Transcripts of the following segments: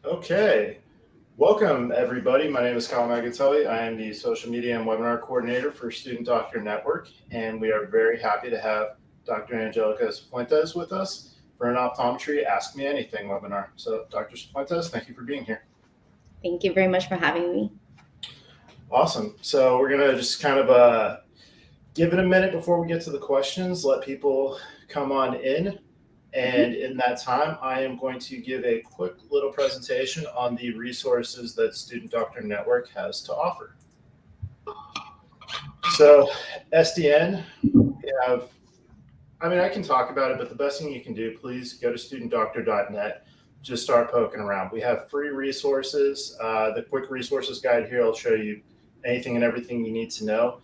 Okay, welcome everybody. My name is Kyle Magatelli. I am the social media and webinar coordinator for Student Doctor Network, and we are very happy to have Dr. Angelica Cifuentes with us for an optometry Ask Me Anything webinar. So, Dr. Cifuentes, thank you for being here. Thank you very much for having me. Awesome. So, we're going to just kind of give it a minute before we get to the questions, let people come on in. And in that time, I am going to give a quick little presentation on the resources that Student Doctor Network has to offer. So, SDN, we have, I can talk about it, but the best thing you can do, please go to studentdoctor.net. Just start poking around. We have free resources. The quick resources guide here will show you anything and everything you need to know.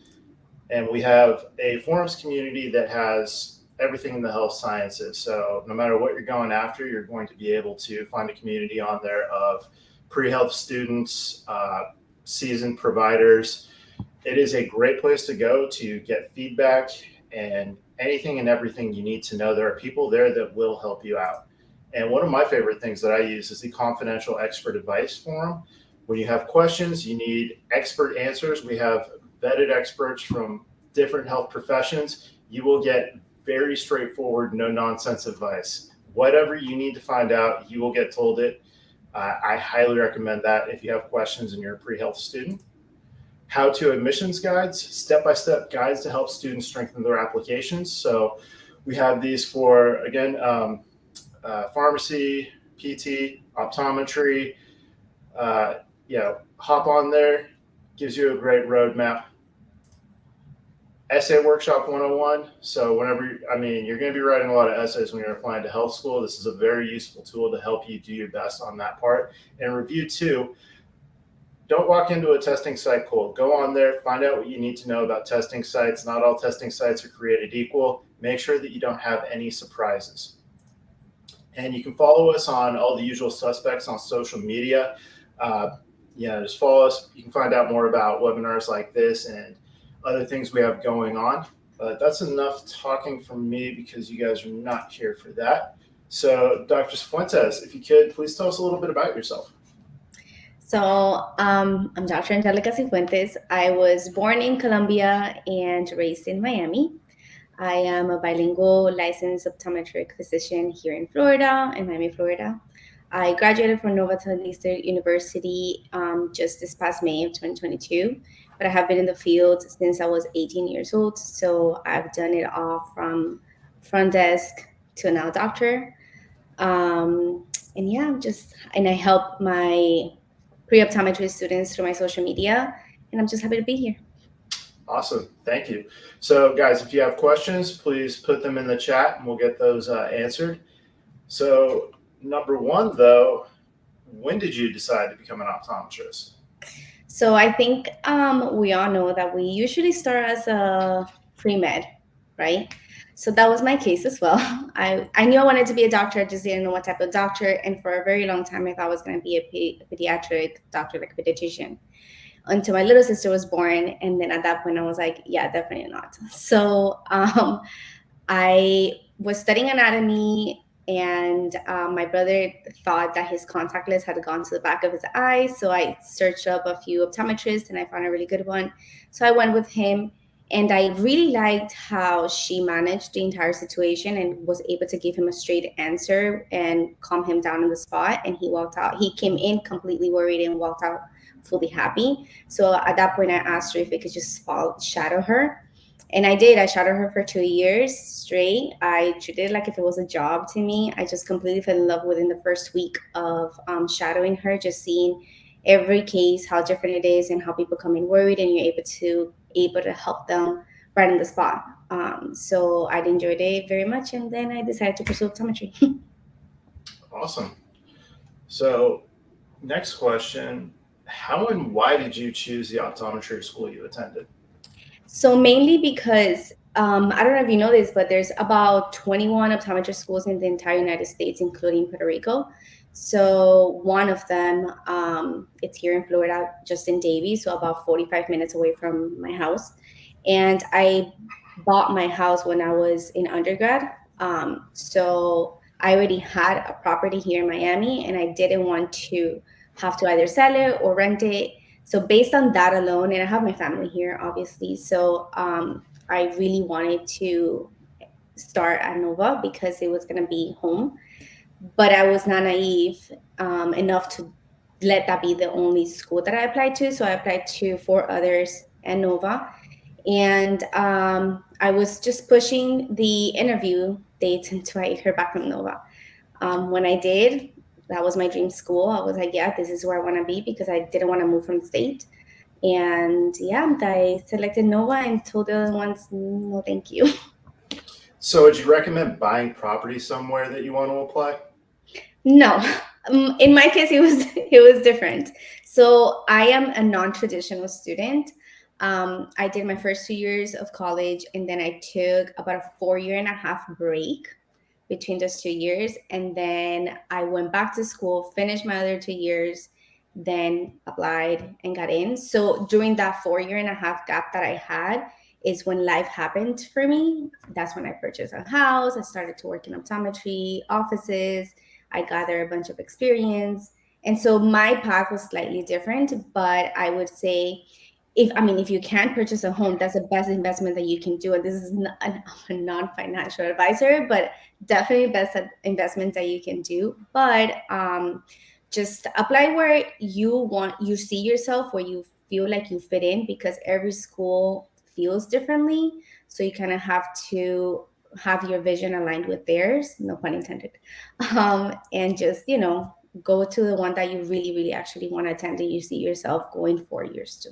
And we have a forums community that has everything in the health sciences. So no matter what you're going after, you're going to be able to find a community on there of pre-health students, seasoned providers. It is a great place to go to get feedback and anything and everything you need to know. There are people there that will help you out. And one of my favorite things that I use is the confidential expert advice forum. When you have questions, you need expert answers. We have vetted experts from different health professions. You will get very straightforward, no nonsense advice. Whatever you need to find out, you will get told it. I highly recommend that if you have questions and you're a pre-health student. How to admissions guides, step-by-step guides to help students strengthen their applications. So we have these for, again, pharmacy, PT, optometry. Hop on there, gives you a great roadmap. Essay Workshop 101. So you're going to be writing a lot of essays when you're applying to health school. This is a very useful tool to help you do your best on that part. And review 2, don't walk into a testing site cold. Go on there, find out what you need to know about testing sites. Not all testing sites are created equal. Make sure that you don't have any surprises. And you can follow us on all the usual suspects on social media. Just follow us. You can find out more about webinars like this and other things we have going on. But that's enough talking from me because you guys are not here for that. So, Dr. Cifuentes, if you could, please tell us a little bit about yourself. So, I'm Dr. Angelica Cifuentes. I was born in Colombia and raised in Miami. I am a bilingual licensed optometric physician here in Florida, in Miami, Florida. I graduated from Nova State University just this past May of 2022, but I have been in the field since I was 18 years old. So I've done it all from front desk to now doctor. And I help my pre-optometry students through my social media, and I'm just happy to be here. Awesome. Thank you. So, guys, if you have questions, please put them in the chat and we'll get those answered. So, number one, though, when did you decide to become an optometrist? So I think we all know that we usually start as a pre-med, right? So that was my case as well. I knew I wanted to be a doctor, I just didn't know what type of doctor. And for a very long time, I thought I was going to be a pediatric doctor, like a pediatrician, until my little sister was born. And then at that point, I was like, yeah, definitely not. So I was studying anatomy, and my brother thought that his contact lens had gone to the back of his eye. So I searched up a few optometrists and I found a really good one. So I went with him, and I really liked how she managed the entire situation and was able to give him a straight answer and calm him down on the spot. And he walked out. He came in completely worried and walked out fully happy. So at that point, I asked her if it could just shadow her. And I did. I shadowed her for 2 years straight. I treated it like if it was a job to me. I just completely fell in love within the first week of shadowing her, just seeing every case, how different it is, and how people come in worried, and you're able to help them right on the spot. So I enjoyed it very much, and then I decided to pursue optometry. Awesome. So, next question, how and why did you choose the optometry school you attended? So mainly because I don't know if you know this, but there's about 21 optometry schools in the entire United States, including Puerto Rico. So one of them, it's here in Florida, just in Davie, so about 45 minutes away from my house. And I bought my house when I was in undergrad. So I already had a property here in Miami, and I didn't want to have to either sell it or rent it. So based on that alone, and I have my family here, obviously, so I really wanted to start at Nova because it was going to be home. But I was not naive enough to let that be the only school that I applied to. So I applied to 4 others and Nova. And I was just pushing the interview dates until I heard back from Nova. When I did, that was my dream school. I was like, yeah, this is where I want to be because I didn't want to move from the state. And yeah, I selected Nova and told the other ones, no, thank you. So, would you recommend buying property somewhere that you want to apply? No, in my case, it was different. So I am a non-traditional student. I did my first 2 years of college, and then I took about a 4.5 year break between those 2 years, and then I went back to school, finished my other 2 years, then applied and got in. So during that 4.5 year gap that I had is when life happened for me. That's when I purchased a house. I started to work in optometry offices. I gathered a bunch of experience. And so my path was slightly different, but I would say if you can purchase a home, that's the best investment that you can do. And this is not, a non-financial advisor, but definitely best investment that you can do. But just apply where you see yourself, where you feel like you fit in, because every school feels differently. So you kind of have to have your vision aligned with theirs, no pun intended. And just, go to the one that you really, really actually want to attend and you see yourself going 4 years to.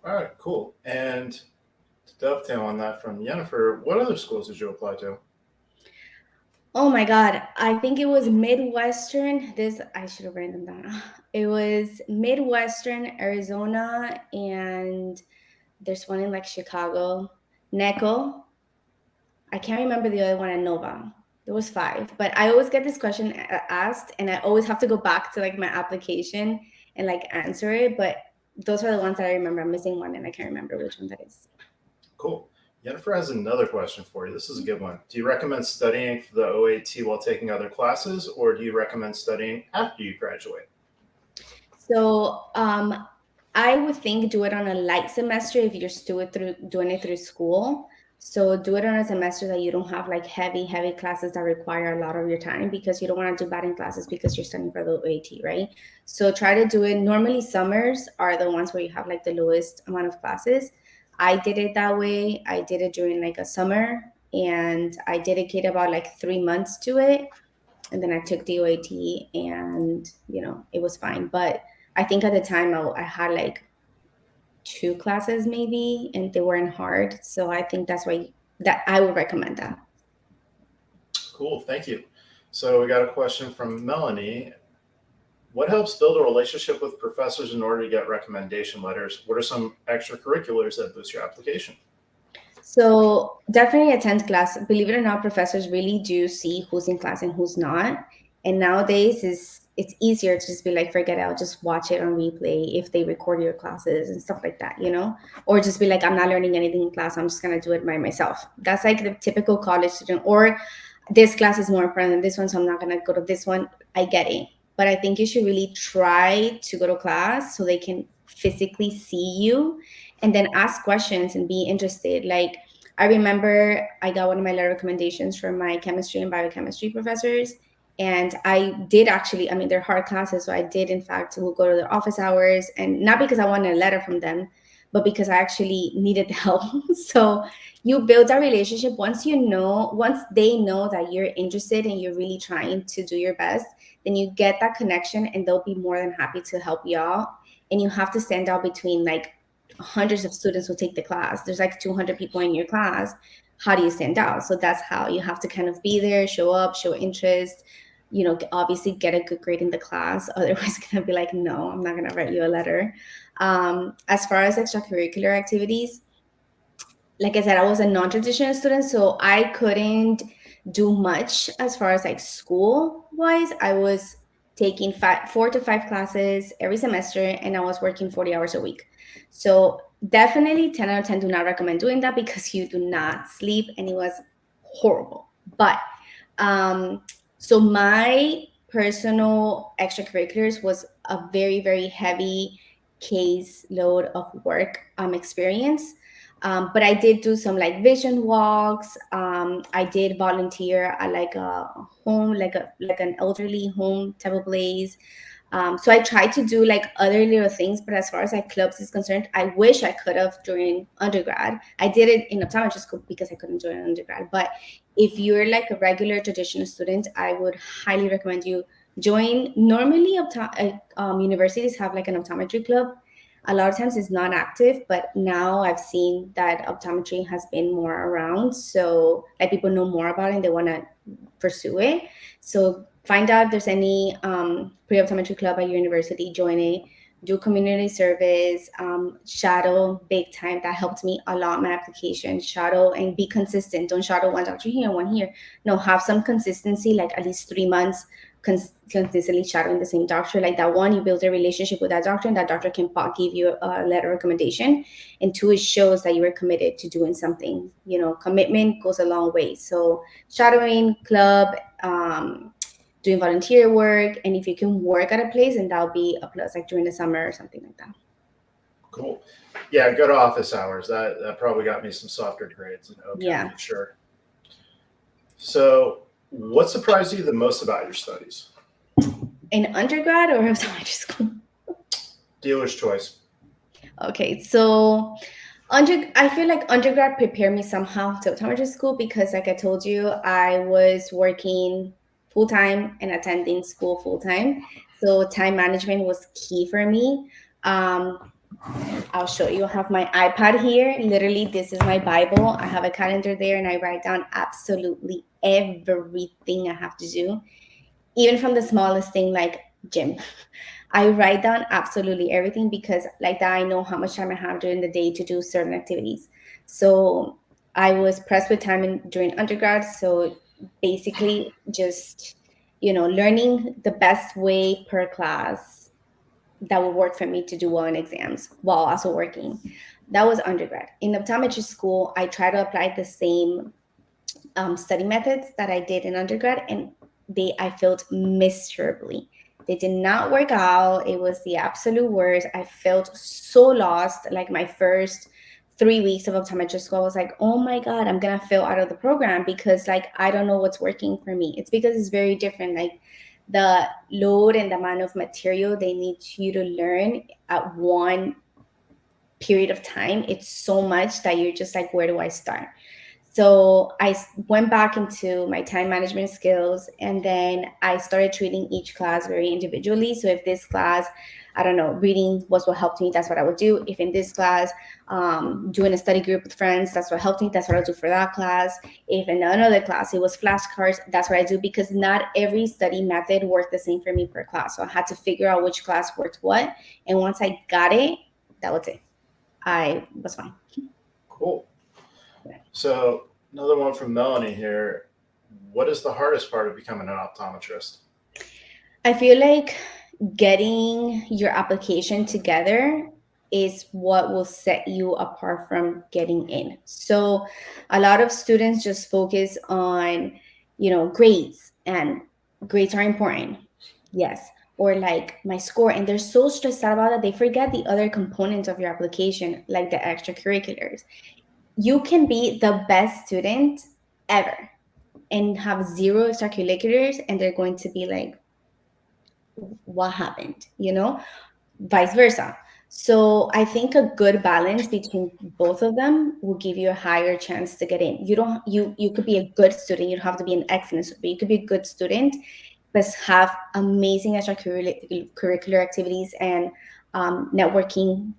All right, cool. And to dovetail on that from Jennifer, what other schools did you apply to? Oh my God. I think it was Midwestern. I should have written them down. It was Midwestern, Arizona, and there's one in like Chicago, NECO. I can't remember the other one at Nova. There was five, but I always get this question asked, and I always have to go back to like my application and like answer it. But those are the ones that I remember. I'm missing one, and I can't remember which one that is. Cool. Jennifer has another question for you. This is a good one. Do you recommend studying for the OAT while taking other classes, or do you recommend studying after you graduate? So I would think do it on a light semester if you're still doing it through school. So do it on a semester that you don't have like heavy, heavy classes that require a lot of your time, because you don't want to do bad in classes because you're studying for the OAT, right? So try to do it. Normally summers are the ones where you have like the lowest amount of classes. I did it that way. I did it during like a summer, and I dedicated about like 3 months to it, and then I took the OAT, and it was fine. But I think at the time I had like 2 classes maybe, and they weren't hard. So I think that's why that I would recommend that. Cool. Thank you. So we got a question from Melanie. What helps build a relationship with professors in order to get recommendation letters? What are some extracurriculars that boost your application? So definitely attend class. Believe it or not, professors really do see who's in class and who's not. And nowadays it's easier to just be like, forget it, I'll just watch it on replay if they record your classes and stuff like that. Or just be like, I'm not learning anything in class, I'm just gonna do it by myself. That's like the typical college student. Or this class is more important than this one, so I'm not gonna go to this one. I get it. But I think you should really try to go to class so they can physically see you, and then ask questions and be interested. Like, I remember I got one of my letter recommendations from my chemistry and biochemistry professors. And I did actually, I mean, they're hard classes. So I did, in fact, will go to their office hours, and not because I wanted a letter from them, but because I actually needed the help. So you build a relationship once they know that you're interested and you're really trying to do your best, then you get that connection and they'll be more than happy to help you out. And you have to stand out between like hundreds of students who take the class. There's like 200 people in your class. How do you stand out? So that's how you have to kind of be there, show up, show interest, obviously get a good grade in the class. Otherwise, it's going to be like, no, I'm not going to write you a letter. As far as extracurricular activities, like I said, I was a non-traditional student, so I couldn't do much as far as like school wise. I was taking 4 to 5 classes every semester, and I was working 40 hours a week. So definitely 10 out of 10 do not recommend doing that because you do not sleep, and it was horrible. But So my personal extracurriculars was a very, very heavy case load of work experience. But I did do some like vision walks. I did volunteer at like a home, like an elderly home type of place. So I tried to do like other little things, but as far as like clubs is concerned, I wish I could have during undergrad. I did it in optometry school because I couldn't join undergrad. But if you're like a regular traditional student, I would highly recommend you join. Normally, universities have like an optometry club. A lot of times it's not active, but now I've seen that optometry has been more around. So like people know more about it and they want to pursue it. So find out if there's any pre-optometry club at your university, join it, do community service, shadow big time. That helped me a lot, my application. Shadow and be consistent. Don't shadow one doctor here, one here. No, have some consistency, like at least 3 months consistently shadowing the same doctor. Like that one, you build a relationship with that doctor and that doctor can give you a letter of recommendation. And two, it shows that you were committed to doing something. Commitment goes a long way. So shadowing, club, doing volunteer work, and if you can work at a place, and that'll be a plus, like during the summer or something like that. Cool. Yeah, good office hours. That probably got me some softer grades in OChem for sure. So what surprised you the most about your studies? In undergrad or optometry school? Dealer's choice. Okay, so I feel like undergrad prepared me somehow to optometry school because, like I told you, I was working full time and attending school full time. So time management was key for me. I'll show you. I have my iPad here. Literally, this is my Bible. I have a calendar there and I write down absolutely everything I have to do, even from the smallest thing like gym. I write down absolutely everything because like that I know how much time I have during the day to do certain activities. So I was pressed with time during undergrad. So basically just, learning the best way per class that would work for me to do well in exams while also working. That was undergrad. In optometry school, I try to apply the same study methods that I did in undergrad, and I failed miserably. They did not work out. It was the absolute worst. I felt so lost. Like my first 3 weeks of optometry school, I was like, oh my God, I'm gonna fail out of the program because like I don't know what's working for me. It's because it's very different. Like the load and the amount of material they need you to learn at one period of time, it's so much that you're just like, where do I start? So I went back into my time management skills, and then I started treating each class very individually. So if this class, I don't know, reading was what helped me, that's what I would do. If in this class, doing a study group with friends, that's what helped me, that's what I'll do for that class. If in another class it was flashcards, that's what I do, because not every study method worked the same for me per class. So I had to figure out which class worked what. And once I got it, that was it. I was fine. Cool. So another one from Melanie here. What is the hardest part of becoming an optometrist? I feel like getting your application together is what will set you apart from getting in. So a lot of students just focus on, grades, and grades are important. Yes. Or like my score. And they're so stressed out about that they forget the other components of your application, like the extracurriculars. You can be the best student ever and have zero extracurriculars, and they're going to be like, what happened? Vice versa. So I think a good balance between both of them will give you a higher chance to get in. You could be a good student. You don't have to be an excellent student, but you could be a good student, but have amazing extracurricular activities, and networking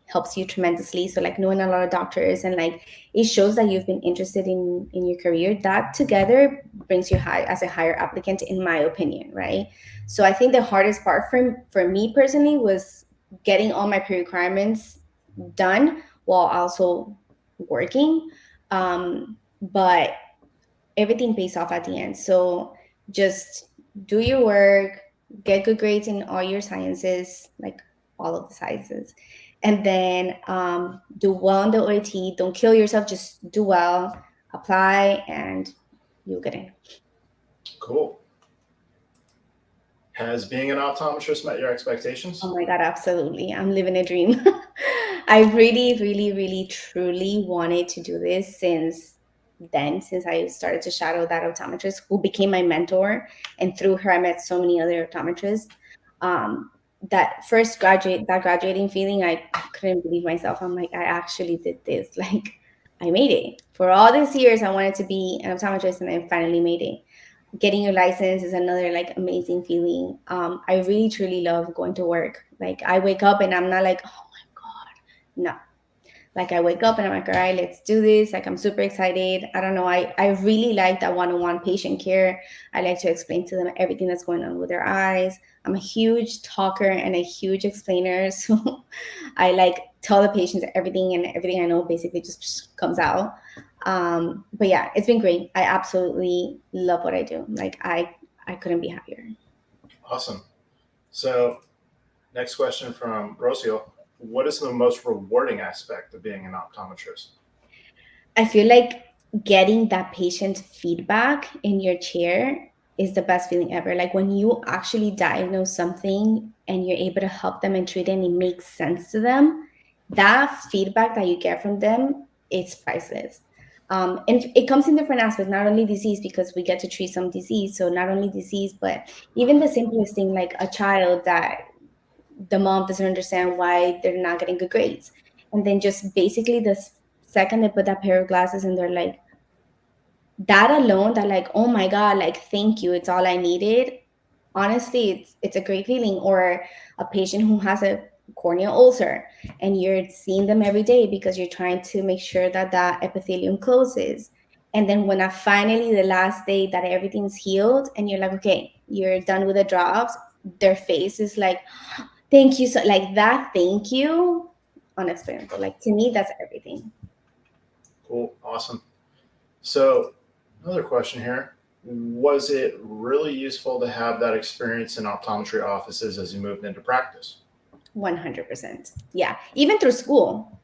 helps you tremendously. So like knowing a lot of doctors, and like it shows that you've been interested in your career. That together brings you high as a higher applicant, in my opinion, right? So I think the hardest part for me personally was getting all my pre-requirements done while also working. But everything pays off at the end. So just do your work, get good grades in all your sciences, like all of the sciences, and then do well on the OIT. Don't kill yourself, just do well, apply, and you'll get in. Cool. Has being an optometrist met your expectations? Oh my God, absolutely. I'm living a dream. I really, really, really, truly wanted to do this since I started to shadow that optometrist who became my mentor. And through her, I met so many other optometrists. Um, that graduating feeling, I couldn't believe myself. I'm like, I actually did this. Like, I made it. For all these years, I wanted to be an optometrist, and I finally made it. Getting your license is another like amazing feeling. I really truly love going to work. Like I wake up and I'm not like, oh my God, no. Like I wake up and I'm like, all right, let's do this. Like I'm super excited. I don't know. I really like that one-on-one patient care. I like to explain to them everything that's going on with their eyes. I'm a huge talker and a huge explainer. So I like tell the patients everything, and everything I know basically just comes out. But yeah, it's been great. I absolutely love what I do. Like I couldn't be happier. Awesome. So, next question from Rocio. What is the most rewarding aspect of being an optometrist? I feel like getting that patient feedback in your chair is the best feeling ever. Like when you actually diagnose something and you're able to help them and treat it and it makes sense to them, that feedback that you get from them, it's priceless. And it comes in different aspects, not only disease, because we get to treat some disease. So not only disease, but even the simplest thing like a child that the mom doesn't understand why they're not getting good grades. And then just basically the second they put that pair of glasses and they're like, that alone, that like, oh my God, like, thank you. It's all I needed. Honestly, it's a great feeling. Or a patient who has a corneal ulcer and you're seeing them every day because you're trying to make sure that that epithelium closes. And then when I finally, the last day that everything's healed and you're like, okay, you're done with the drops, their face is like, thank you. So like that, thank you, unexplainable. Like to me, that's everything. Cool. Awesome. So, another question here. Was it really useful to have that experience in optometry offices as you moved into practice? 100%. Yeah. Even through school.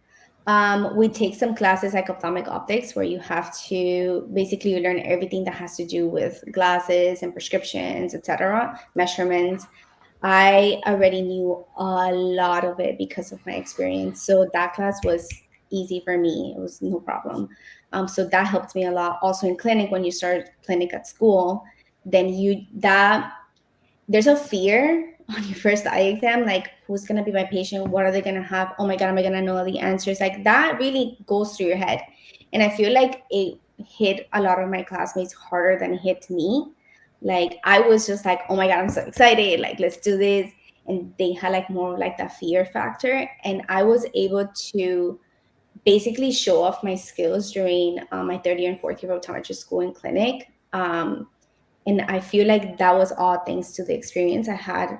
We take some classes like ophthalmic optics where you have to basically learn everything that has to do with glasses and prescriptions, etc., measurements. I already knew a lot of it because of my experience. So that class was easy for me. It was no problem. So that helped me a lot. Also in clinic, when you start clinic at school, then there's a fear on your first eye exam, like who's gonna be my patient? What are they gonna have? Oh my God, am I gonna know the answers? Like that really goes through your head. And I feel like it hit a lot of my classmates harder than it hit me. Like I was just like, oh my God, I'm so excited. Like, let's do this. And they had like more of like that fear factor. And I was able to basically show off my skills during my third year and fourth year of optometry school and clinic. And I feel like that was all thanks to the experience I had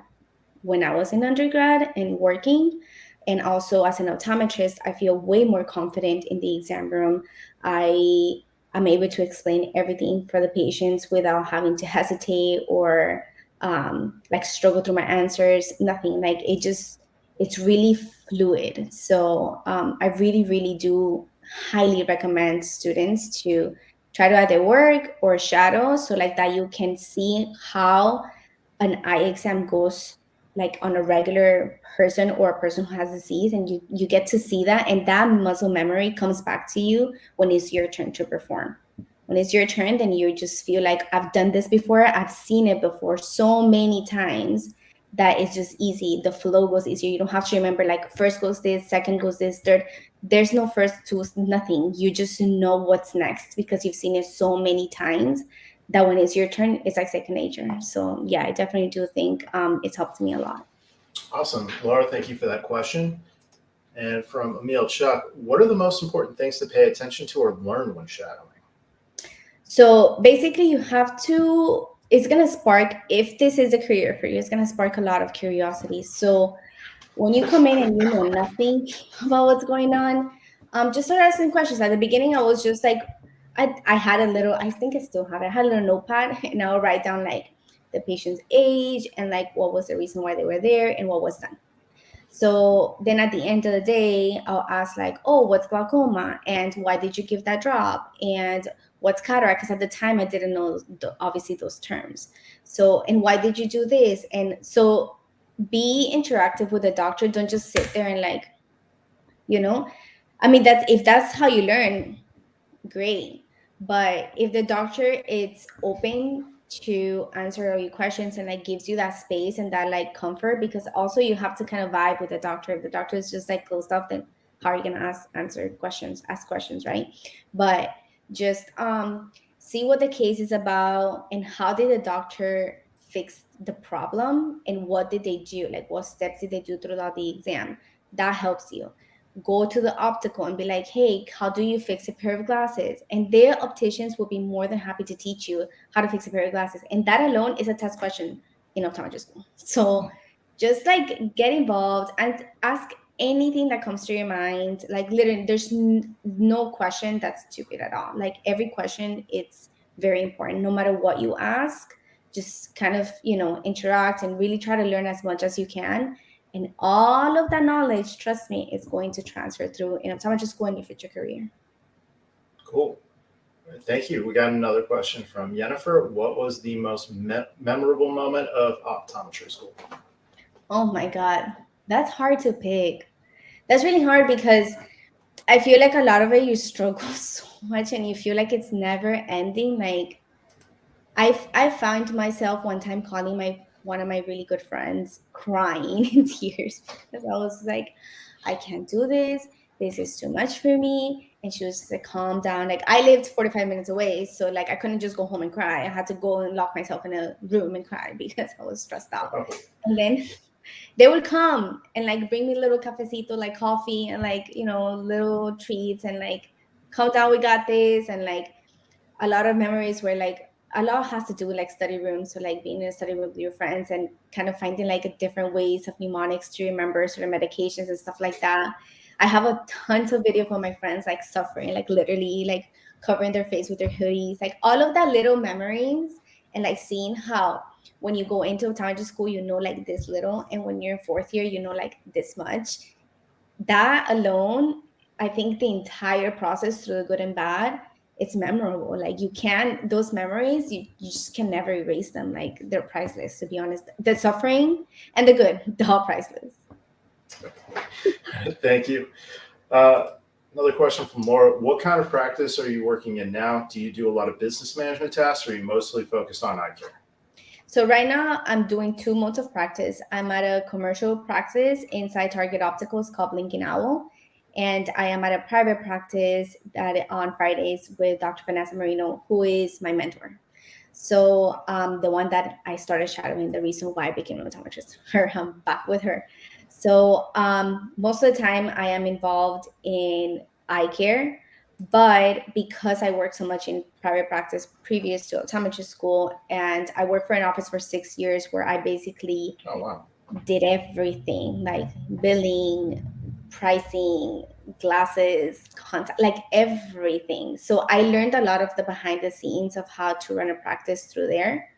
when I was in undergrad and working. And also as an optometrist, I feel way more confident in the exam room. I am able to explain everything for the patients without having to hesitate or like struggle through my answers. Nothing like it's really fluid. So I really, really do highly recommend students to try to either work or shadow, so like that you can see how an eye exam goes like on a regular person or a person who has disease, and you get to see that, and that muscle memory comes back to you when it's your turn to perform. When it's your turn, then you just feel like I've done this before, I've seen it before so many times that it's just easy. The flow goes easier. You don't have to remember like first goes this, second goes this, third. There's no first, two, nothing. You just know what's next because you've seen it so many times that when it's your turn, it's like second nature. So yeah, I definitely do think it's helped me a lot. Awesome. Laura, thank you for that question. And from Emil Chuck, what are the most important things to pay attention to or learn when shadowing? So basically, you have to, it's going to spark, if this is a career for you, it's going to spark a lot of curiosity. So when you come in and you know nothing about what's going on, just start asking questions. At the beginning, I was just like, I had a little, I think I still have it. I had a little notepad and I'll write down like the patient's age and like what was the reason why they were there and what was done. So then at the end of the day, I'll ask like, oh, what's glaucoma? And why did you give that drop? And what's cataract? Because at the time I didn't know obviously those terms. So, and why did you do this? And so be interactive with the doctor. Don't just sit there and like, you know, I mean, that's, if that's how you learn, great. But if the doctor is open to answer all your questions and like gives you that space and that like comfort, because also you have to kind of vibe with the doctor. If the doctor is just like closed off, then how are you gonna ask questions, right? But just see what the case is about and how did the doctor fix the problem and what did they do? Like what steps did they do throughout the exam? That helps you. Go to the optical and be like, hey, how do you fix a pair of glasses? And their opticians will be more than happy to teach you how to fix a pair of glasses. And that alone is a test question in optometry school. So just like get involved and ask anything that comes to your mind. Like literally, there's no question that's stupid at all. Like every question, it's very important. No matter what you ask, just kind of, interact and really try to learn as much as you can. And all of that knowledge, trust me, is going to transfer through in optometry school in your future career. Cool. Thank you. We got another question from Jennifer. What was the most memorable moment of optometry school? Oh my God. That's hard to pick. That's really hard because I feel like a lot of it you struggle so much and you feel like it's never ending. Like I found myself one time calling one of my really good friends crying in tears because I was like, I can't do this. This is too much for me. And she was just like, calm down. Like I lived 45 minutes away. So like I couldn't just go home and cry. I had to go and lock myself in a room and cry because I was stressed out. Oh, And then they would come and like bring me little cafecito, like coffee and like, little treats and like, calm down, we got this. And like a lot of memories were like, a lot has to do with like study rooms. So like being in a study room with your friends and kind of finding like different ways of mnemonics to remember certain medications and stuff like that. I have a tons of video from my friends like suffering, like literally like covering their face with their hoodies, like all of that little memories. And like seeing how when you go into optometry school, like this little, and when you're in fourth year, like this much. That alone, I think the entire process through the good and bad, it's memorable. Like you can, those memories, you just can never erase them. Like they're priceless, to be honest. The suffering and the good, they're all priceless. Thank you. Another question from Laura. What kind of practice are you working in now? Do you do a lot of business management tasks or are you mostly focused on eye care? So right now I'm doing 2 modes of practice. I'm at a commercial practice inside Target Opticals called Blinking Owl. And I am at a private practice that on Fridays with Dr. Vanessa Marino, who is my mentor. So the one that I started shadowing, the reason why I became an optometrist, I'm back with her. So most of the time I am involved in eye care, but because I worked so much in private practice previous to optometry school, and I worked for an office for 6 years where I basically did everything, like billing, pricing, glasses, contact, like everything. So I learned a lot of the behind the scenes of how to run a practice through there.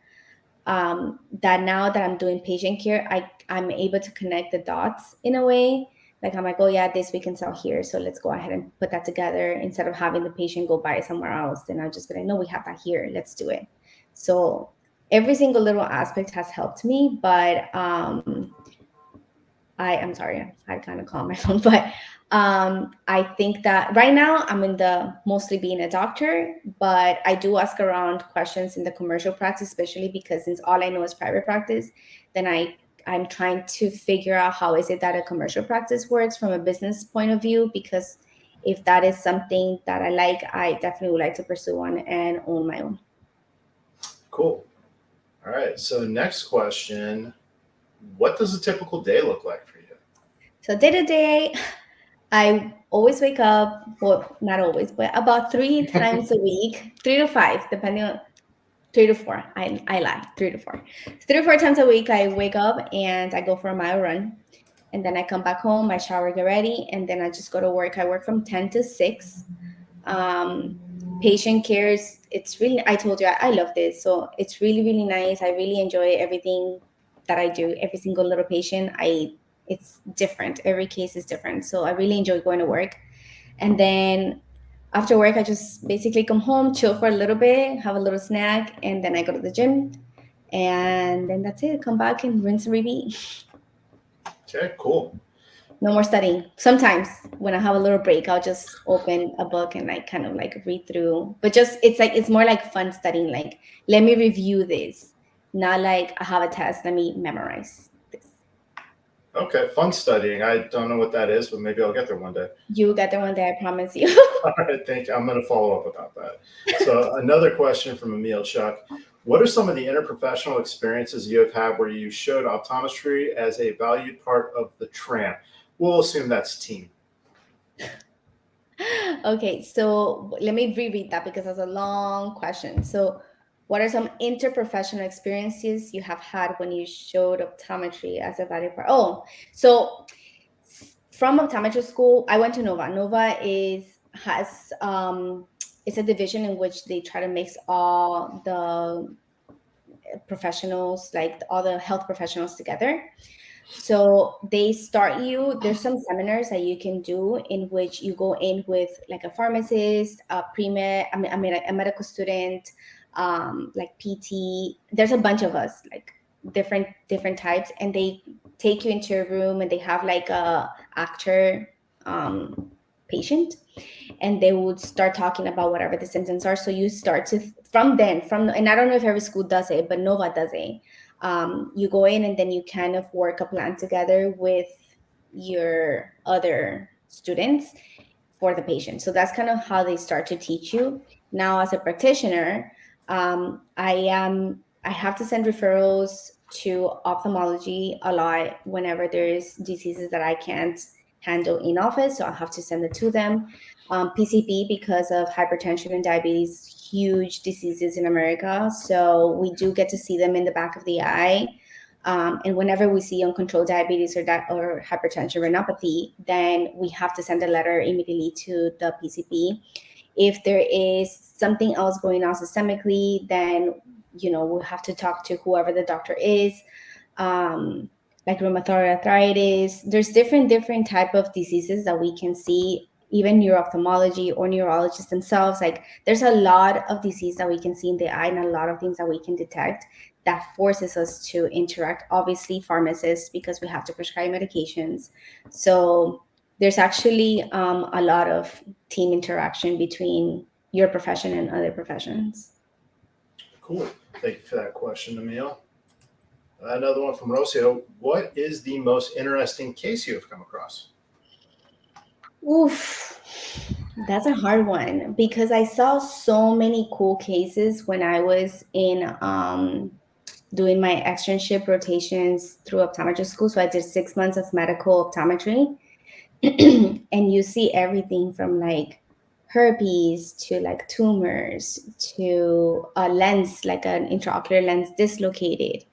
That now that I'm doing patient care, I'm able to connect the dots in a way. Like I'm like, oh yeah, this we can sell here, so let's go ahead and put that together instead of having the patient go buy it somewhere else. Then I'll just be like, no, we have that here, let's do it. So every single little aspect has helped me, but I'm sorry, I kind of called my phone, but I think that right now I'm in the mostly being a doctor, but I do ask around questions in the commercial practice, especially because since all I know is private practice, then I'm trying to figure out how is it that a commercial practice works from a business point of view, because if that is something that I like, I definitely would like to pursue one and own my own. Cool. All right. So next question, what does a typical day look like for you? So day to day, I always wake up, well, not always, but about 3 times a week, 3 to 5, depending on 3 to 4. I lie, 3 to 4. 3 to 4 times a week, I wake up and I go for a mile run. And then I come back home, I shower, get ready, and then I just go to work. I work from 10 to 6. Patient cares, it's really, I told you, I love this. So it's really, really nice. I really enjoy everything that I do. Every single little patient, it's different. Every case is different. So I really enjoy going to work. And then after work, I just basically come home, chill for a little bit, have a little snack, and then I go to the gym. And then that's it. Come back and rinse and repeat. Okay, cool. No more studying. Sometimes when I have a little break, I'll just open a book and like kind of like read through. But just it's more like fun studying. Like, let me review this. Not like I have a test, let me memorize this. Okay, fun studying. I don't know what that is, but maybe I'll get there one day. You get there one day, I promise you. All right, thank you. I'm going to follow up about that. So, another question from Emil Chuck. What are some of the interprofessional experiences you have had where you showed optometry as a valued part of the tram? We'll assume that's team. Okay, so let me reread that because that's a long question. So, what are some interprofessional experiences you have had when you showed optometry as a value part? Oh, so from optometry school, I went to Nova. Nova has it's a division in which they try to mix all the professionals, like all the health professionals together. So they start you, there's some seminars that you can do in which you go in with like a pharmacist, a pre-med, a medical student, like PT. There's a bunch of us, like different types, and they take you into a room and they have like a actor patient, and they would start talking about whatever the symptoms are. So you start to and I don't know if every school does it, but Nova does it. You go in and then you kind of work a plan together with your other students for the patient. So that's kind of how they start to teach you. Now, as a practitioner, I have to send referrals to ophthalmology a lot whenever there's diseases that I can't handle in office. So I have to send it to them. PCP, because of hypertension and diabetes, huge diseases in America. So we do get to see them in the back of the eye. And whenever we see uncontrolled diabetes or hypertension retinopathy, then we have to send a letter immediately to the PCP. If there is something else going on systemically, then we'll have to talk to whoever the doctor is. Like rheumatoid arthritis, there's different type of diseases that we can see, even neuro-ophthalmology or neurologists themselves. Like, there's a lot of disease that we can see in the eye and a lot of things that we can detect that forces us to interact. Obviously, pharmacists, because we have to prescribe medications. So there's actually a lot of team interaction between your profession and other professions. Cool. Thank you for that question, Emil. Another one from Rocio. What is the most interesting case you have come across? Oof, that's a hard one because I saw so many cool cases when I was in doing my externship rotations through optometry school. So I did 6 months of medical optometry, and you see everything from like herpes to like tumors to a lens, like an intraocular lens dislocated.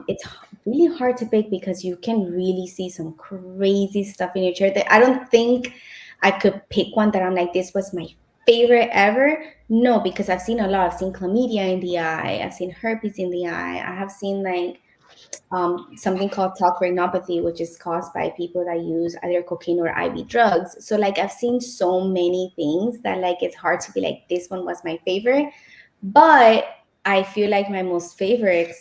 It's really hard to pick because you can really see some crazy stuff in your chair that I don't think I could pick one that I'm like, this was my favorite ever. No, because I've seen a lot. I've seen chlamydia in the eye. I've seen herpes in the eye. I have seen like something called talc retinopathy, which is caused by people that use either cocaine or IV drugs. So like I've seen so many things that like it's hard to be like, this one was my favorite. But I feel like my most favorite,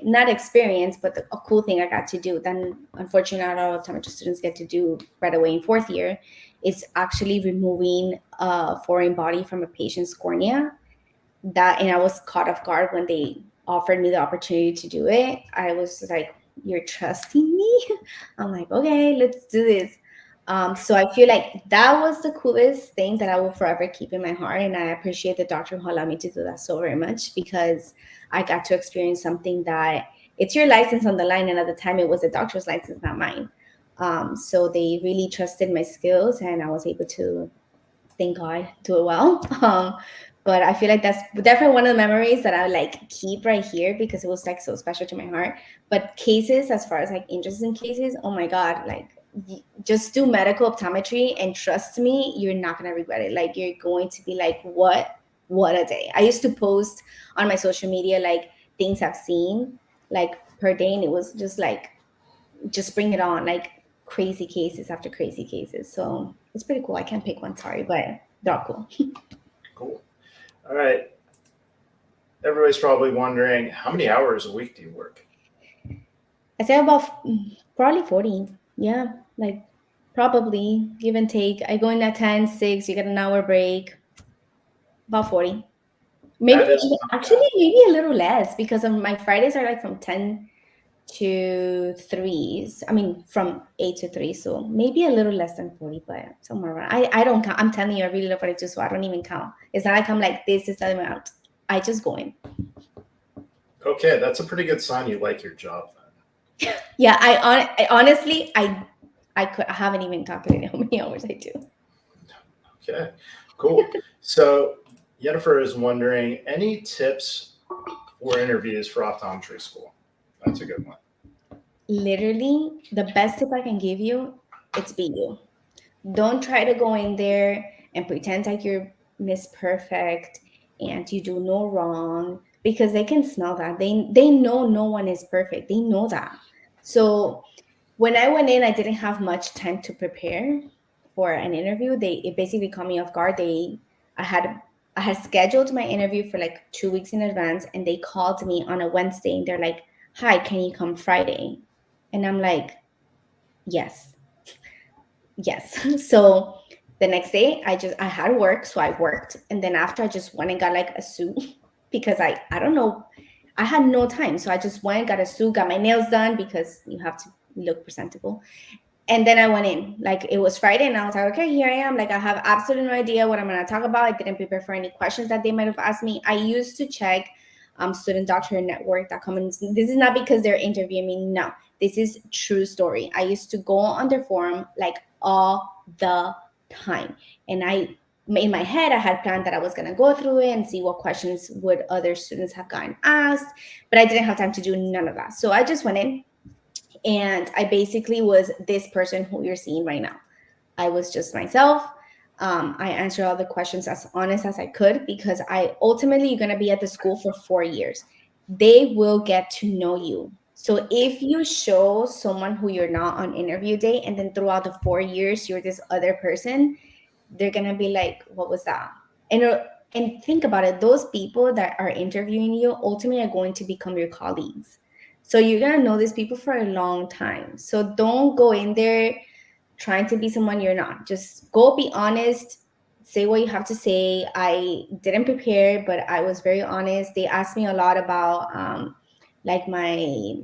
not experience, but a cool thing I got to do, then unfortunately not all optometry students get to do right away in fourth year, is actually removing a foreign body from a patient's cornea. And I was caught off guard when they offered me the opportunity to do it. I was like, you're trusting me? I'm like, okay, let's do this. So I feel like that was the coolest thing that I will forever keep in my heart. And I appreciate the doctor who allowed me to do that so very much, because I got to experience something that it's your license on the line. And at the time it was a doctor's license, not mine. So they really trusted my skills and I was able to, thank God, do it well. But I feel like that's definitely one of the memories that I like keep right here because it was like so special to my heart. But cases, as far as like interesting cases, oh my God, like just do medical optometry and trust me, you're not gonna regret it. Like you're going to be like, what a day. I used to post on my social media like things I've seen like per day, and it was just like, just bring it on, like crazy cases after crazy cases. So it's pretty cool. I can't pick one, sorry, but they're all cool. Cool. All right. Everybody's probably wondering, how many hours a week do you work? I say about probably 40. Yeah, like probably give and take. I go in at 10, 6, you get an hour break, about 40. Maybe That is not bad. actually maybe a little less because of my Fridays are like from 10 to 3s. I mean from 8 to 3, so maybe a little less than 40, but somewhere around. I don't count. I'm telling you, I really love what I do, so I don't even count. It's not like I'm like this is the amount. I just go in. Okay, that's a pretty good sign you like your job then. Yeah, I honestly I haven't even calculated how many hours I do. Okay, cool. So Jennifer is wondering, any tips for interviews for optometry school? That's a good one. Literally, the best tip I can give you, it's be you. Don't try to go in there and pretend like you're Miss Perfect and you do no wrong because they can smell that. They know no one is perfect. They know that. So when I went in, I didn't have much time to prepare for an interview. It basically caught me off guard. I had I had scheduled my interview for like 2 weeks in advance, and they called me on a Wednesday, and they're like, "Hi, can you come Friday?" And I'm like, "Yes, yes." So the next day, I had work, so I worked, and then after I just went and got like a suit because I don't know, I had no time, so I just went, got a suit, got my nails done because you have to look presentable. And then I went in, like it was Friday, and I was like, okay, here I am. Like I have absolutely no idea what I'm going to talk about. I didn't prepare for any questions that they might have asked me. I used to check studentdoctornetwork.com, and this is not because they're interviewing me. No, this is true story. I used to go on their forum like all the time, and in my head I had planned that I was going to go through it and see what questions would other students have gotten asked, but I didn't have time to do none of that. So I just went in and I basically was this person who you're seeing right now. I was just myself. I answered all the questions as honest as I could because I ultimately you're gonna be at the school for 4 years. They will get to know you. So if you show someone who you're not on interview day and then throughout the 4 years you're this other person, they're gonna be like, "What was that?" And think about it. Those people that are interviewing you ultimately are going to become your colleagues. So you're gonna know these people for a long time. So don't go in there trying to be someone you're not. Just go be honest, say what you have to say. I didn't prepare, but I was very honest. They asked me a lot about like my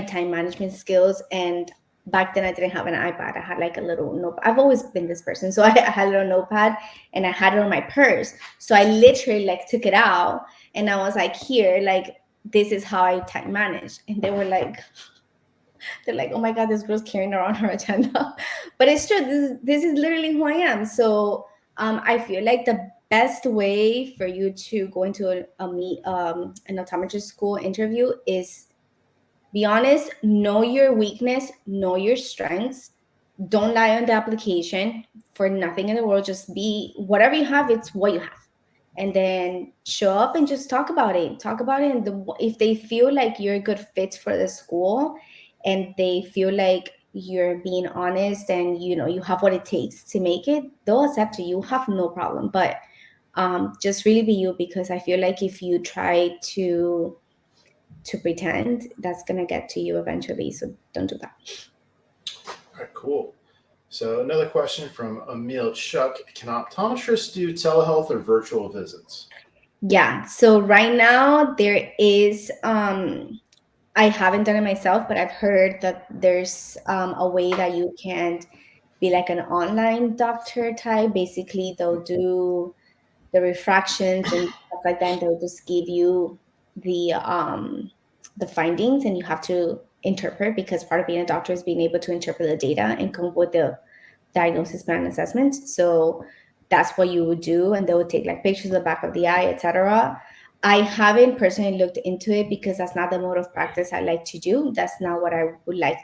time management skills, and back then I didn't have an iPad. I had like a little notepad. I've always been this person, so I had a little notepad and I had it on my purse. So I literally like took it out and I was like, here, like this is how I time manage. And they were like, they're like, oh my god, this girl's carrying around her agenda. But it's true. This is literally who I am. So I feel like the best way for you to go into an optometrist school interview is be honest, know your weakness, know your strengths. Don't lie on the application for nothing in the world. Just be whatever you have, it's what you have. And then show up and just talk about it. Talk about it. And if they feel like you're a good fit for the school and they feel like you're being honest and you have what it takes to make it, they'll accept you. You have no problem. But just really be you, because I feel like if you try to pretend, that's gonna get to you eventually. So don't do that. All right, cool. So another question from Emil Chuck. Can optometrists do telehealth or virtual visits? Yeah. So right now there is I haven't done it myself, but I've heard that there's a way that you can be like an online doctor type. Basically, they'll do the refractions and stuff like that, and they'll just give you the findings, and you have to interpret, because part of being a doctor is being able to interpret the data and come up with the diagnosis plan assessment. So that's what you would do, and they would take like pictures of the back of the eye, etc. I haven't personally looked into it because that's not the mode of practice I like to do. That's not what I would like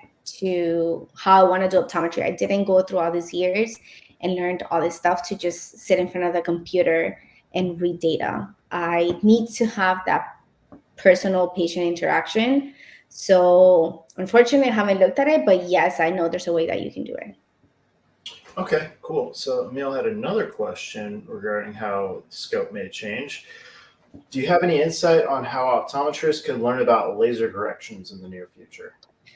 how I want to do optometry. I didn't go through all these years and learned all this stuff to just sit in front of the computer and read data. I need to have that personal patient interaction. So unfortunately, I haven't looked at it, but yes, I know there's a way that you can do it. Okay, cool. So Emil had another question regarding how scope may change. Do you have any insight on how optometrists can learn about laser corrections in the near future?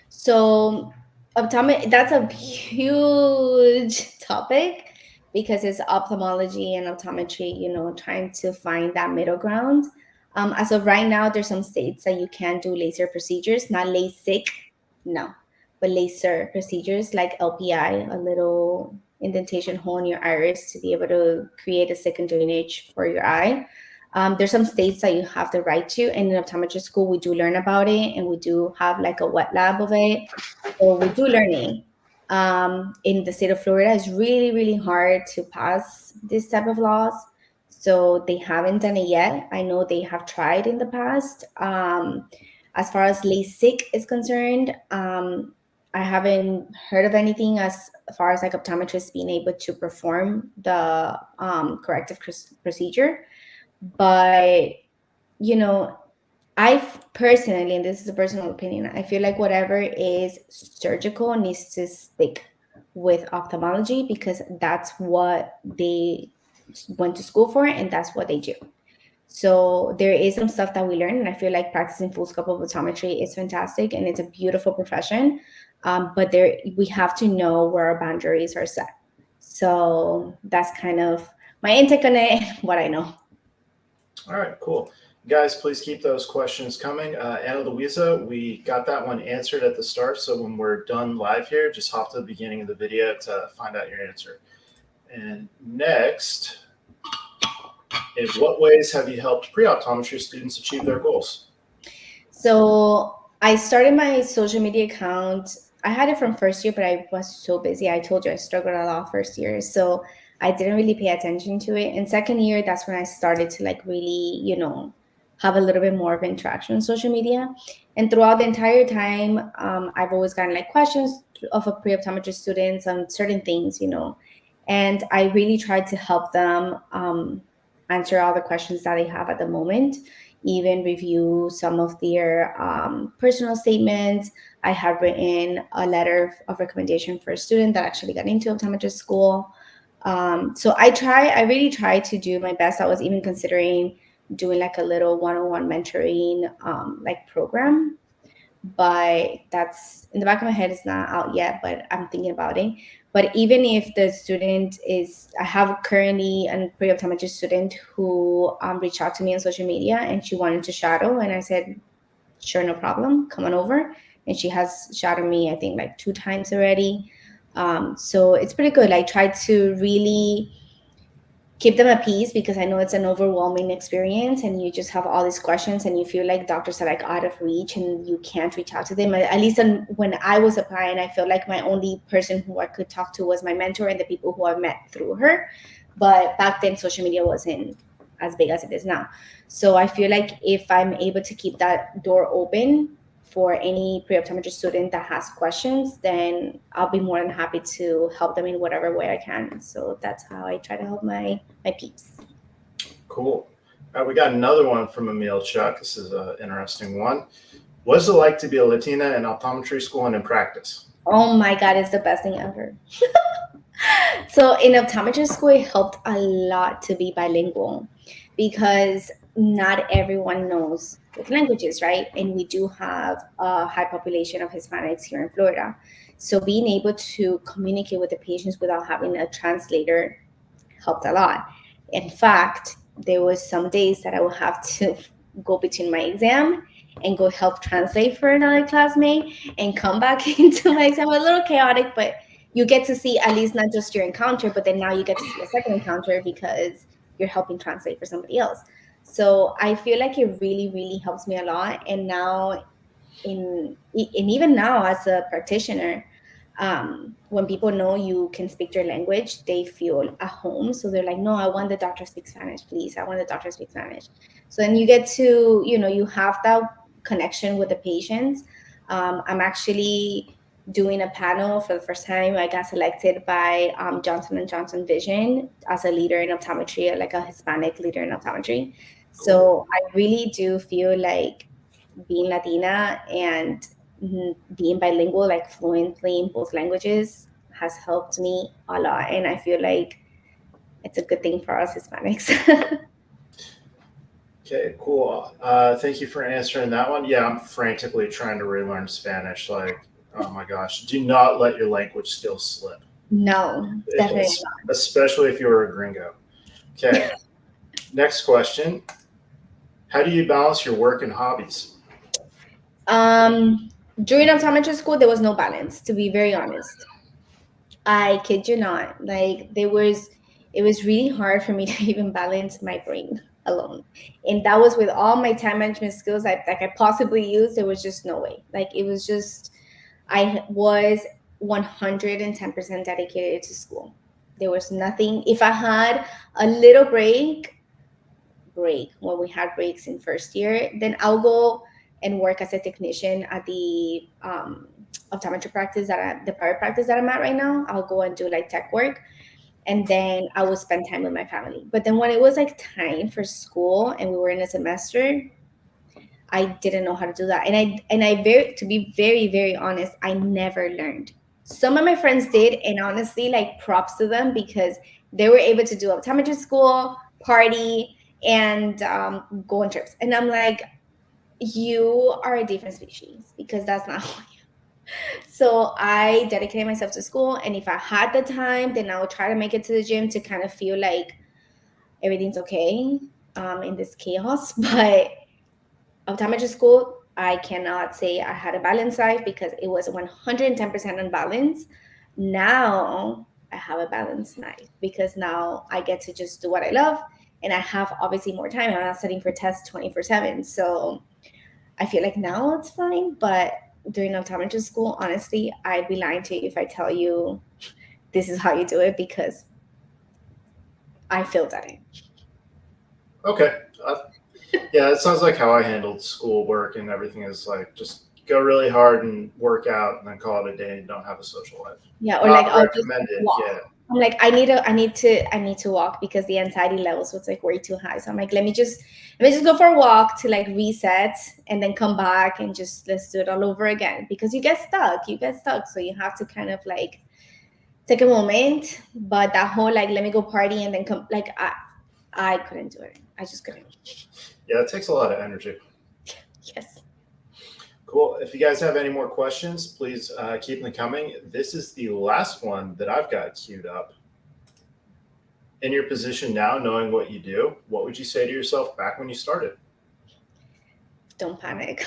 So, that's a huge topic because it's ophthalmology and optometry, trying to find that middle ground. As of right now, there's some states that you can do laser procedures, not LASIK, no, but laser procedures like LPI, a little indentation hole in your iris to be able to create a second drainage for your eye. There's some states that you have the right to, and in optometry school, we do learn about it, and we do have like a wet lab of it. So we do learning. In the state of Florida, it's really, really hard to pass this type of laws. So they haven't done it yet. I know they have tried in the past. As far as LASIK is concerned, I haven't heard of anything as far as like optometrists being able to perform the corrective procedure. But you know, I personally, and this is a personal opinion, I feel like whatever is surgical needs to stick with ophthalmology because that's what they went to school for and that's what they do. So there is some stuff that we learn, and I feel like practicing full scope of optometry is fantastic and it's a beautiful profession. But there, we have to know where our boundaries are set. So that's kind of my intake on it, what I know. All right, cool. Guys, please keep those questions coming. Anna Luisa, we got that one answered at the start. So when we're done live here, just hop to the beginning of the video to find out your answer. And next, in what ways have you helped pre-optometry students achieve their goals? So I started my social media account. I had it from first year, but I was so busy. I told you I struggled a lot first year. So I didn't really pay attention to it. And second year, that's when I started to like really, have a little bit more of interaction on social media. And throughout the entire time, I've always gotten like questions of a pre-optometry students on certain things, and I really tried to help them answer all the questions that they have at the moment, even review some of their personal statements. I have written a letter of recommendation for a student that actually got into optometrist school. So I really try to do my best. I was even considering doing like a little one-on-one mentoring like program, but that's in the back of my head. It's not out yet, but I'm thinking about it. But even if the student is, I have currently a pre-optometry student who reached out to me on social media and she wanted to shadow, and I said, sure, no problem, come on over. And she has shadowed me, I think, like 2 times already. So it's pretty good. I try to really keep them at peace because I know it's an overwhelming experience and you just have all these questions and you feel like doctors are like out of reach and you can't reach out to them. At least when I was applying, I felt like my only person who I could talk to was my mentor and the people who I met through her. But back then, social media wasn't as big as it is now. So I feel like if I'm able to keep that door open for any pre-optometry student that has questions, then I'll be more than happy to help them in whatever way I can. So that's how I try to help my peeps. Cool. All right, we got another one from Emil Chuck. This is an interesting one. What is it like to be a Latina in optometry school and in practice? Oh my God, it's the best thing ever. So in optometry school, it helped a lot to be bilingual because not everyone knows both languages, right? And we do have a high population of Hispanics here in Florida. So being able to communicate with the patients without having a translator helped a lot. In fact, there was some days that I would have to go between my exam and go help translate for another classmate and come back into my exam. A little chaotic, but you get to see at least not just your encounter, but then now you get to see a second encounter because you're helping translate for somebody else. So I feel like it really, really helps me a lot. And now and even now as a practitioner, when people know you can speak your language, they feel at home. So they're like, no, I want the doctor to speak Spanish, please. I want the doctor to speak Spanish. So then you get to, you have that connection with the patients. I'm actually doing a panel for the first time. I got selected by Johnson and Johnson Vision as a leader in optometry, like a Hispanic leader in optometry. So I really do feel like being Latina and being bilingual, like fluently in both languages, has helped me a lot, and I feel like it's a good thing for us Hispanics. Okay, cool. Thank you for answering that one. Yeah, I'm frantically trying to relearn Spanish. Like, oh my gosh, do not let your language skills slip. No, definitely Especially if you're a gringo. Okay, next question. How do you balance your work and hobbies? During optometry school, there was no balance, to be very honest. I kid you not. Like it was really hard for me to even balance my brain alone. And that was with all my time management skills I possibly used. There was just no way. Like it was just, I was 110% dedicated to school. There was nothing. If I had a little break when we had breaks in first year, then I'll go and work as a technician at the optometry practice the private practice that I'm at right now. I'll go and do like tech work, and then I will spend time with my family. But then when it was like time for school and we were in a semester, I didn't know how to do that. And I very to be very, very honest, I never learned. Some of my friends did, and honestly, like props to them because they were able to do optometry school, party, and go on trips. And I'm like, you are a different species because that's not how I am. So I dedicated myself to school, and if I had the time, then I would try to make it to the gym to kind of feel like everything's okay in this chaos. But optometry school, I cannot say I had a balanced life because it was 110% unbalanced. Now I have a balanced life because now I get to just do what I love, and I have obviously more time. I'm not studying for tests 24/7. So I feel like now it's fine. But during optometry school, honestly, I'd be lying to you if I tell you this is how you do it because I failed at it. Okay. Yeah, it sounds like how I handled schoolwork and everything is like just go really hard and work out and then call it a day and don't have a social life. Yeah, or like Not I'll just recommended. walk. Yeah. I'm like, I need to walk because the anxiety levels was like way too high. So I'm like, let me just go for a walk to like reset and then come back and just let's do it all over again because you get stuck. You get stuck. So you have to kind of like take a moment. But that whole like let me go party and then come like I couldn't do it. I just couldn't. Yeah, it takes a lot of energy. Yes. Cool. If you guys have any more questions, please keep them coming. This is the last one that I've got queued up. In your position now, knowing what you do, what would you say to yourself back when you started? Don't panic.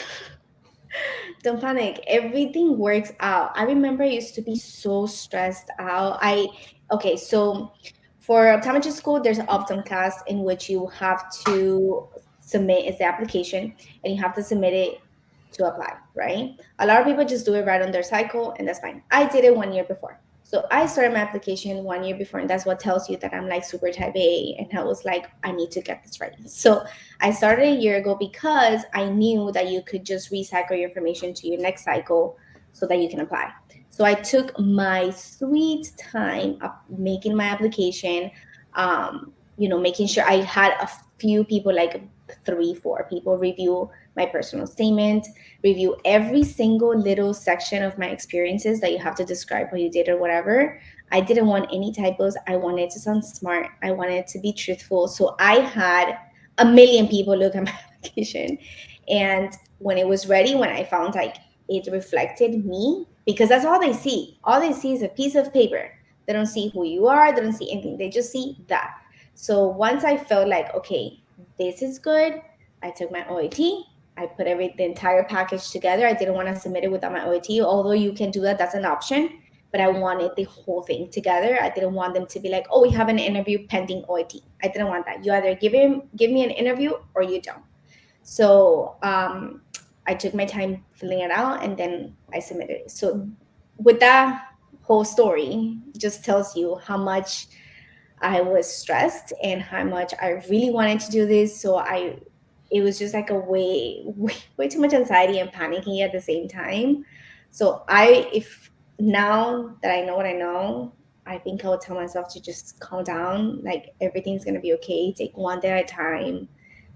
Don't panic. Everything works out. I remember I used to be so stressed out. Okay, so for optometry school, there's an optom class in which you have to submit is the application and you have to submit it to apply, right? A lot of people just do it right on their cycle and that's fine. I did it 1 year before. So I started my application 1 year before, and that's what tells you that I'm like super type A. And I was like, I need to get this right. So I started a year ago because I knew that you could just recycle your information to your next cycle so that you can apply. So I took my sweet time of making my application, making sure I had a few people, like 3, 4 people, review my personal statement, review every single little section of my experiences that you have to describe what you did or whatever. I didn't want any typos. I wanted to sound smart. I wanted to be truthful. So I had a million people look at my application. And when it was ready, when I found like it reflected me, because that's all they see. All they see is a piece of paper. They don't see who you are. They don't see anything. They just see that. So once I felt like, okay, this is good, I took my OAT. I put the entire package together. I didn't want to submit it without my OAT, although you can do that. That's an option. But I wanted the whole thing together. I didn't want them to be like, oh, we have an interview pending OAT. I didn't want that. You either give me an interview or you don't. So I took my time filling it out and then I submitted it. So with that whole story, just tells you how much I was stressed and how much I really wanted to do this. So it was just like a way too much anxiety and panicking at the same time. So if now that I know what I know, I think I would tell myself to just calm down. Like everything's gonna be okay. Take one day at a time.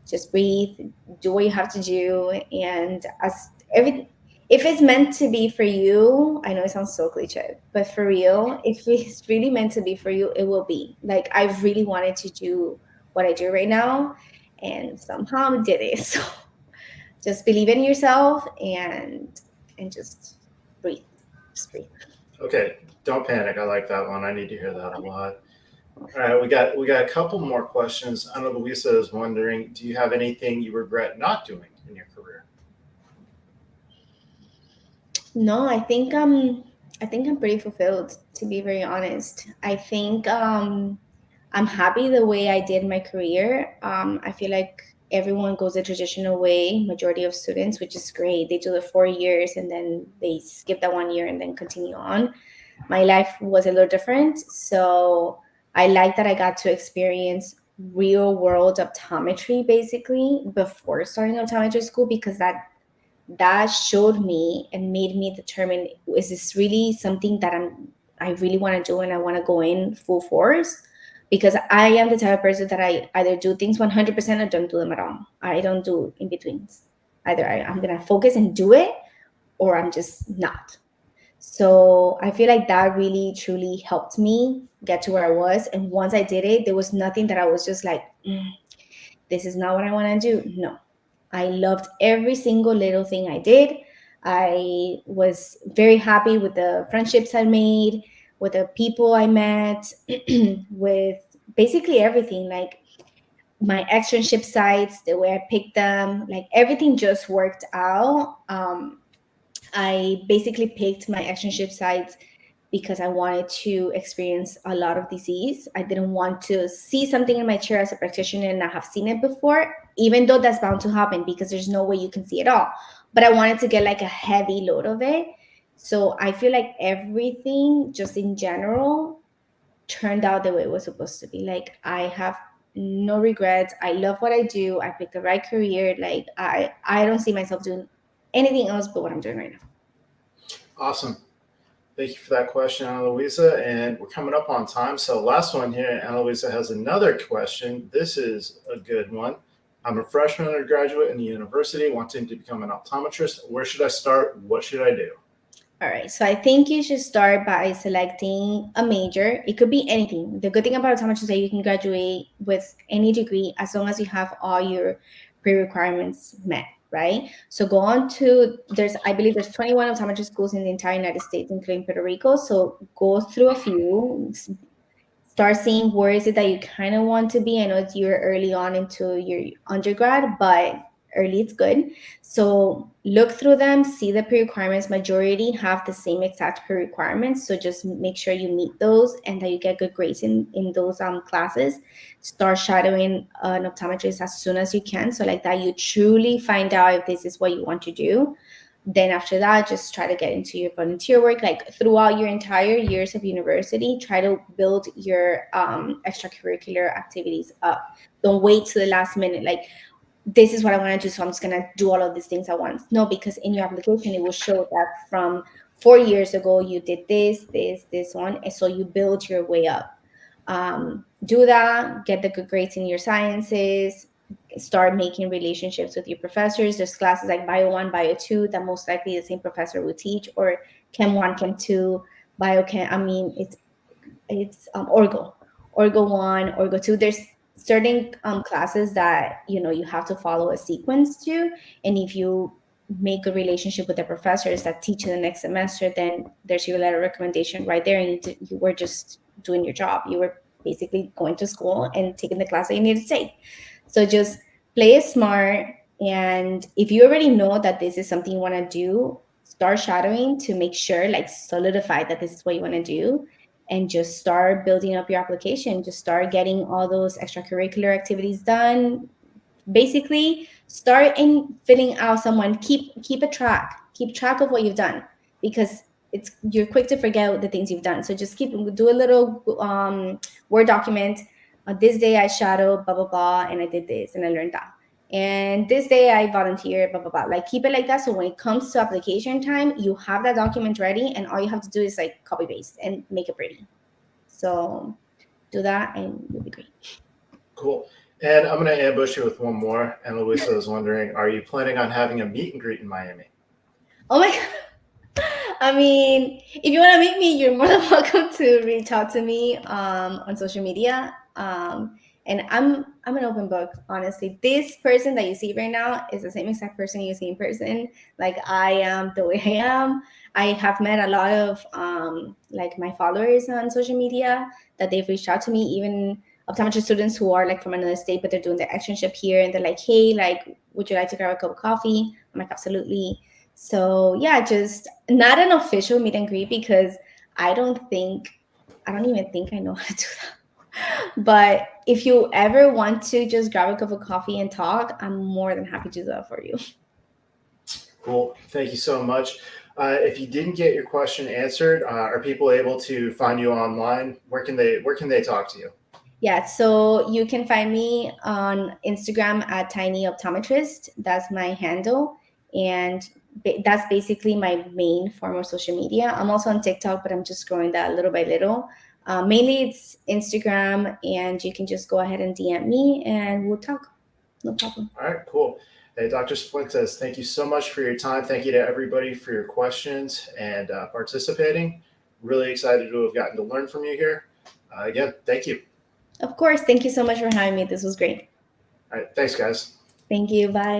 Just breathe. Do what you have to do, and as if it's meant to be for you, I know it sounds so cliche, but for real, if it's really meant to be for you, it will be. Like I really wanted to do what I do right now, and somehow did it. So just believe in yourself and just breathe. Just breathe. Okay, don't panic. I like that one. I need to hear that a lot. All right, we got a couple more questions. Ana Luisa is wondering, do you have anything you regret not doing in your career? No, I think I'm pretty fulfilled, to be very honest. I think I'm happy the way I did my career. I feel like everyone goes the traditional way, majority of students, which is great. They do the 4 years and then they skip that 1 year and then continue on. My life was a little different. So I like that I got to experience real world optometry basically before starting optometry school, because that showed me and made me determine, is this really something that I really want to do and I want to go in full force? Because I am the type of person that I either do things 100% or don't do them at all. I don't do in betweens. Either I'm gonna focus and do it, or I'm just not. So I feel like that really truly helped me get to where I was. And once I did it, there was nothing that I was just like, this is not what I want to do. No, I loved every single little thing I did. I was very happy with the friendships I made, with the people I met, with basically everything. Like my externship sites, the way I picked them, like everything just worked out. I basically picked my externship sites because I wanted to experience a lot of disease. I didn't want to see something in my chair as a practitioner and not have seen it before, even though that's bound to happen because there's no way you can see it all. But I wanted to get like a heavy load of it. So I feel like everything just in general turned out the way it was supposed to be. Like I have no regrets. I love what I do. I picked the right career. Like I don't see myself doing anything else but what I'm doing right now. Awesome. Thank you for that question, Ana Luisa. And we're coming up on time. So, last one here. Ana Luisa has another question. This is a good one. I'm a freshman undergraduate in the university wanting to become an optometrist. Where should I start? What should I do? All right, so I think you should start by selecting a major. It could be anything. The good thing about optometry is that you can graduate with any degree as long as you have all your pre-requirements met, right? So go on to I believe there's 21 optometry schools in the entire United States, including Puerto Rico. So go through a few, start seeing where is it that you kind of want to be. I know you're early on into your undergrad, but early it's good. So look through them, see the pre-requirements. Majority have the same exact pre-requirements. So just make sure you meet those and that you get good grades in those classes. Start shadowing an optometrist as soon as you can. So like that you truly find out if this is what you want to do. Then after that, just try to get into your volunteer work. Like throughout your entire years of university, try to build your extracurricular activities up. Don't wait to the last minute. Like this is what I want to do, so I'm just gonna do all of these things at once. No, because in your application it will show that from 4 years ago you did this one, and so you build your way up. Do that, get the good grades in your sciences, start making relationships with your professors. There's classes like Bio 1, Bio 2 that most likely the same professor will teach, or Chem 1, Chem 2, Biochem. I mean, it's Orgo 1, Orgo 2. There's certain classes that you have to follow a sequence to, and if you make a relationship with the professors that teach you the next semester, then there's your letter of recommendation right there, and you were just doing your job. You were basically going to school and taking the class that you need to take. So just play it smart, and if you already know that this is something you want to do, start shadowing to make sure, like solidify that this is what you want to do, and just start building up your application. Just start getting all those extracurricular activities done. Basically, start in filling out someone. Keep track of what you've done, because you're quick to forget the things you've done. So just do a little Word document. This day I shadowed blah blah blah, and I did this and I learned that. And this day I volunteered blah blah blah. Like keep it like that. So when it comes to application time, you have that document ready, and all you have to do is like copy paste and make it pretty. So do that, and you'll be great. Cool. And I'm going to ambush you with one more. Ana Luisa is wondering, are you planning on having a meet and greet in Miami? Oh my God. I mean, if you want to meet me, you're more than welcome to reach out to me on social media. And I'm an open book, honestly. This person that you see right now is the same exact person you see in person. Like I am the way I am. I have met a lot of like my followers on social media that they've reached out to me, even optometry students who are like from another state, but they're doing their externship here, and they're like, "Hey, like, would you like to grab a cup of coffee?" I'm like, "Absolutely." So yeah, just not an official meet and greet because I don't even think I know how to do that. But if you ever want to just grab a cup of coffee and talk, I'm more than happy to do that for you. Cool. Thank you so much. If you didn't get your question answered, are people able to find you online? Where can they talk to you? Yeah, so you can find me on Instagram at Tiny Optometrist. That's my handle. And that's basically my main form of social media. I'm also on TikTok, but I'm just growing that little by little. Mainly it's Instagram, and you can just go ahead and DM me and we'll talk. No problem. All right, cool. Hey, Dr. Fuentes, thank you so much for your time. Thank you to everybody for your questions and participating. Really excited to have gotten to learn from you here. Again, thank you. Of course. Thank you so much for having me. This was great. All right, thanks, guys. Thank you. Bye.